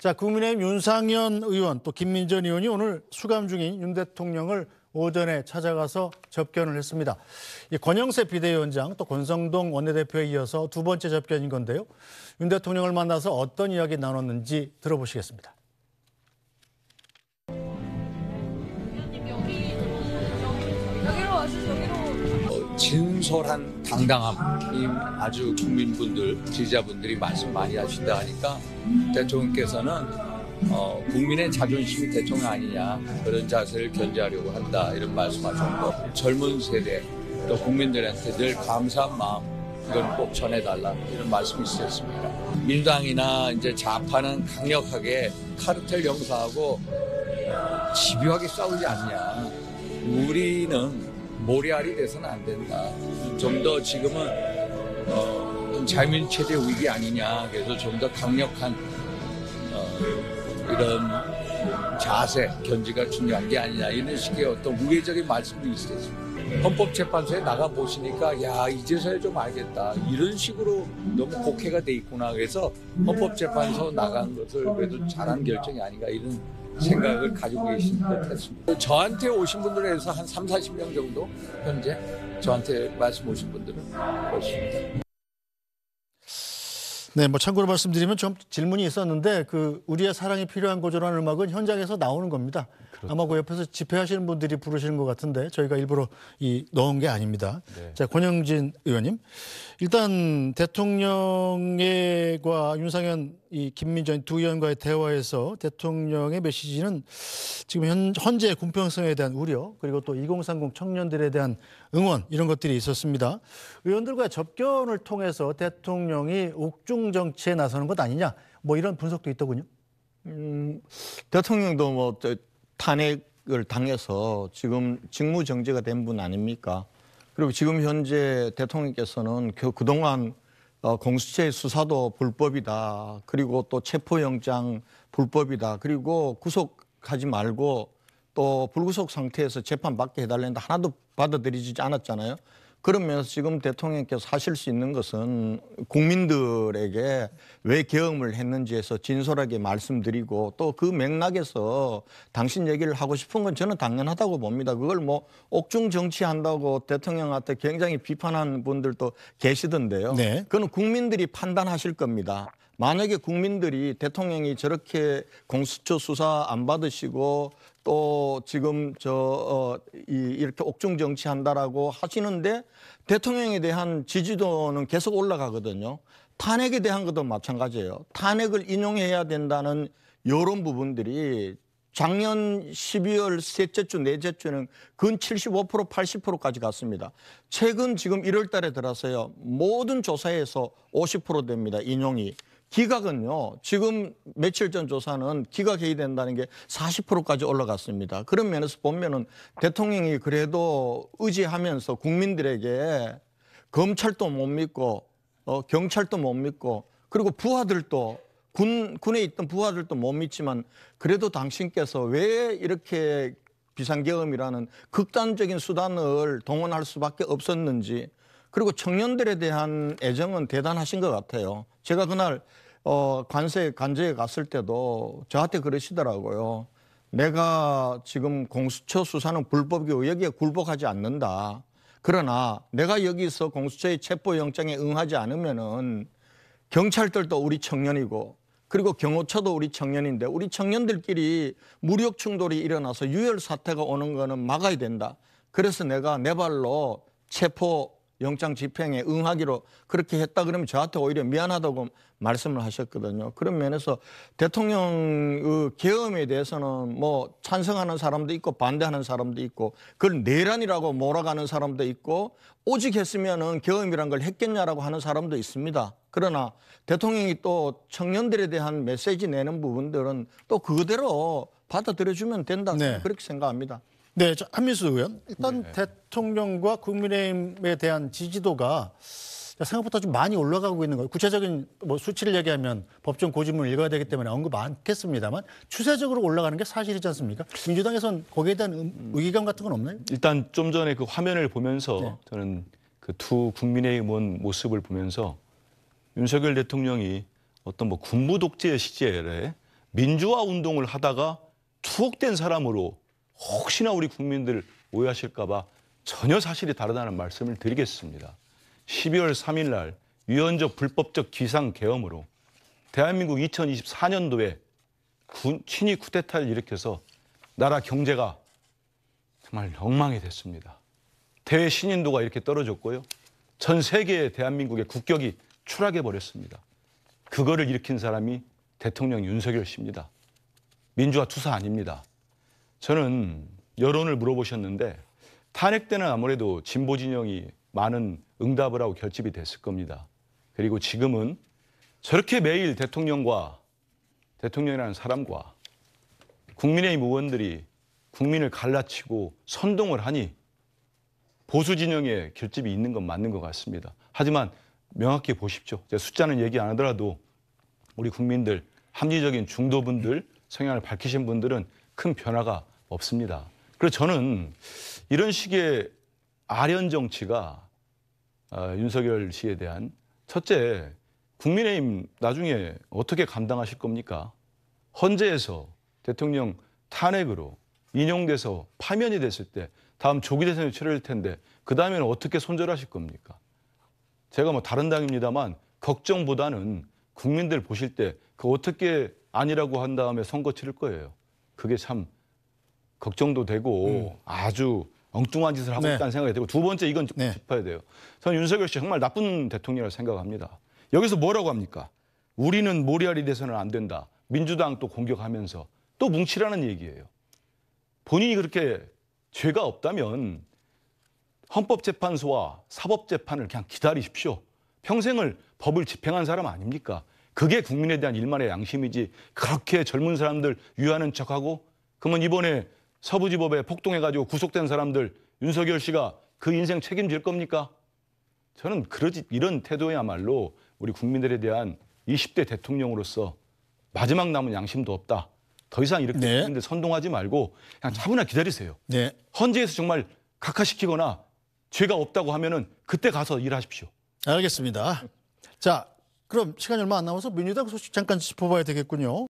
자, 국민의힘 윤상현 의원 또 김민전 의원이 오늘 수감 중인 윤 대통령을 오전에 찾아가서 접견을 했습니다. 이 권영세 비대위원장 또 권성동 원내대표에 이어서 두 번째 접견인 건데요. 윤 대통령을 만나서 어떤 이야기 나눴는지 들어보시겠습니다. 진솔한 당당함이 아주 국민분들, 지지자분들이 말씀 많이 하신다 하니까 대통령께서는 국민의 자존심이 대통령 아니냐 그런 자세를 견제하려고 한다 이런 말씀하셨고 젊은 세대 또 국민들한테 늘 감사한 마음 이건 꼭 전해달라 이런 말씀이 있었습니다. 민주당이나 이제 좌파는 강력하게 카르텔 형사하고 집요하게 싸우지 않냐. 우리는 모래알이 돼서는 안 된다. 좀 더 지금은 자민체제 위기 아니냐. 그래서 좀 더 강력한 이런 자세, 견지가 중요한 게 아니냐. 이런 식의 어떤 우회적인 말씀도 있었습니다. 헌법재판소에 나가보시니까 야 이제서야 좀 알겠다. 이런 식으로 너무 곡해가 돼 있구나. 그래서 헌법재판소 나간 것을 그래도 잘한 결정이 아닌가 이런 생각을 가지고 계신 것 같습니다. 저한테 오신 분들에서 한 3, 40명 정도 현재 저한테 말씀 오신 분들은 그렇습니다. 네, 뭐 참고로 말씀드리면 좀 질문이 있었는데 우리의 사랑이 필요한 고조라는 음악은 현장에서 나오는 겁니다. 그렇죠. 아마 그 옆에서 집회하시는 분들이 부르시는 것 같은데 저희가 일부러 넣은 게 아닙니다. 네. 자, 권영진 의원님, 일단 대통령과 윤상현, 김민전 두 의원과의 대화에서 대통령의 메시지는 지금 현재 군평성에 대한 우려 그리고 또 2030 청년들에 대한 응원 이런 것들이 있었습니다. 의원들과의 접견을 통해서 대통령이 옥중 정치에 나서는 것 아니냐 뭐 이런 분석도 있더군요. 대통령도 뭐 탄핵을 당해서 지금 직무정지가 된 분 아닙니까? 그리고 지금 현재 대통령께서는 그동안 공수처의 수사도 불법이다. 그리고 또 체포영장 불법이다. 그리고 구속하지 말고 또 불구속 상태에서 재판받게 해달라는데 하나도 받아들이지 않았잖아요. 그러면서 지금 대통령께서 하실 수 있는 것은 국민들에게 왜 계엄을 했는지에서 진솔하게 말씀드리고 또 그 맥락에서 당신 얘기를 하고 싶은 건 저는 당연하다고 봅니다. 그걸 뭐 옥중 정치한다고 대통령한테 굉장히 비판하는 분들도 계시던데요. 네. 그건 국민들이 판단하실 겁니다. 만약에 국민들이 대통령이 저렇게 공수처 수사 안 받으시고 또 지금 이렇게 옥중 정치한다라고 하시는데 대통령에 대한 지지도는 계속 올라가거든요. 탄핵에 대한 것도 마찬가지예요. 탄핵을 인용해야 된다는 이런 부분들이 작년 12월 셋째 주, 넷째 주는 근 75%, 80%까지 갔습니다. 최근 지금 1월 달에 들어서요. 모든 조사에서 50% 됩니다. 인용이. 기각은요. 지금 며칠 전 조사는 기각해야 된다는 게 40%까지 올라갔습니다. 그런 면에서 보면은 대통령이 그래도 의지하면서 국민들에게 검찰도 못 믿고 경찰도 못 믿고 그리고 부하들도 군에 있던 부하들도 못 믿지만 그래도 당신께서 왜 이렇게 비상계엄이라는 극단적인 수단을 동원할 수밖에 없었는지 그리고 청년들에 대한 애정은 대단하신 것 같아요. 제가 그날 관저에 갔을 때도 저한테 그러시더라고요. 내가 지금 공수처 수사는 불법이고 여기에 굴복하지 않는다. 그러나 내가 여기서 공수처의 체포영장에 응하지 않으면은 경찰들도 우리 청년이고 그리고 경호처도 우리 청년인데 우리 청년들끼리 무력 충돌이 일어나서 유혈 사태가 오는 거는 막아야 된다. 그래서 내가 내 발로 체포영장 집행에 응하기로 그렇게 했다 그러면 저한테 오히려 미안하다고 말씀을 하셨거든요. 그런 면에서 대통령 계엄에 대해서는 뭐 찬성하는 사람도 있고 반대하는 사람도 있고 그걸 내란이라고 몰아가는 사람도 있고 오직 했으면은 계엄이란 걸 했겠냐라고 하는 사람도 있습니다. 그러나 대통령이 또 청년들에 대한 메시지 내는 부분들은 또 그대로 받아들여주면 된다. 네. 그렇게 생각합니다. 네, 한민수 의원. 일단 대통령과 국민의힘에 대한 지지도가 생각보다 좀 많이 올라가고 있는 거예요. 구체적인 뭐 수치를 얘기하면 법정 고지문을 읽어야 되기 때문에 언급 많겠습니다만 추세적으로 올라가는 게 사실이지 않습니까? 민주당에서는 거기에 대한 의기감 같은 건 없나요? 일단 좀 전에 그 화면을 보면서 저는 그 두 국민의힘 의원 모습을 보면서 윤석열 대통령이 어떤 뭐 군부 독재의 시절에 민주화 운동을 하다가 투옥된 사람으로 혹시나 우리 국민들 오해하실까 봐 전혀 사실이 다르다는 말씀을 드리겠습니다. 12월 3일 날 위헌적 불법적 기상계엄으로 대한민국 2024년도에 친위 쿠데타를 일으켜서 나라 경제가 정말 엉망이 됐습니다. 대신인도가 이렇게 떨어졌고요. 전 세계의 대한민국의 국격이 추락해 버렸습니다. 그거를 일으킨 사람이 대통령 윤석열 씨입니다. 민주화 투사 아닙니다. 저는 여론을 물어보셨는데 탄핵 때는 아무래도 진보 진영이 많은 응답을 하고 결집이 됐을 겁니다. 그리고 지금은 저렇게 매일 대통령이라는 사람과 국민의힘 의원들이 국민을 갈라치고 선동을 하니 보수 진영의 결집이 있는 건 맞는 것 같습니다. 하지만 명확히 보십시오. 제가 숫자는 얘기 안 하더라도 우리 국민들, 합리적인 중도분들, 성향을 밝히신 분들은 큰 변화가 없습니다. 그래서 저는 이런 식의 아련 정치가 윤석열 씨에 대한 첫째, 국민의힘 나중에 어떻게 감당하실 겁니까? 헌재에서 대통령 탄핵으로 인용돼서 파면이 됐을 때 다음 조기 대선이 치러질 텐데 그 다음에는 어떻게 손절하실 겁니까? 제가 뭐 다른 당입니다만 걱정보다는 국민들 보실 때 그 어떻게 아니라고 한 다음에 선거 치를 거예요. 그게 참 걱정도 되고 아주 엉뚱한 짓을 하고 네. 있다는 생각이 되고 두 번째 이건 좀 네. 짚어야 돼요. 저는 윤석열 씨 정말 나쁜 대통령이라고 생각합니다. 여기서 뭐라고 합니까? 우리는 모리알이 돼서는 안 된다. 민주당 또 공격하면서 또 뭉치라는 얘기예요. 본인이 그렇게 죄가 없다면 헌법재판소와 사법재판을 그냥 기다리십시오. 평생을 법을 집행한 사람 아닙니까? 그게 국민에 대한 일말의 양심이지 그렇게 젊은 사람들 유하는 척하고 그러면 이번에 서부지법에 폭동해가지고 구속된 사람들 윤석열 씨가 그 인생 책임질 겁니까? 저는 이런 태도야말로 우리 국민들에 대한 20대 대통령으로서 마지막 남은 양심도 없다. 더 이상 이렇게 네. 국민들 선동하지 말고 그냥 차분하게 기다리세요. 네. 헌재에서 정말 각하시키거나 죄가 없다고 하면은 그때 가서 일하십시오. 알겠습니다. 자, 그럼 시간이 얼마 안 남아서 민주당 소식 잠깐 짚어봐야 되겠군요.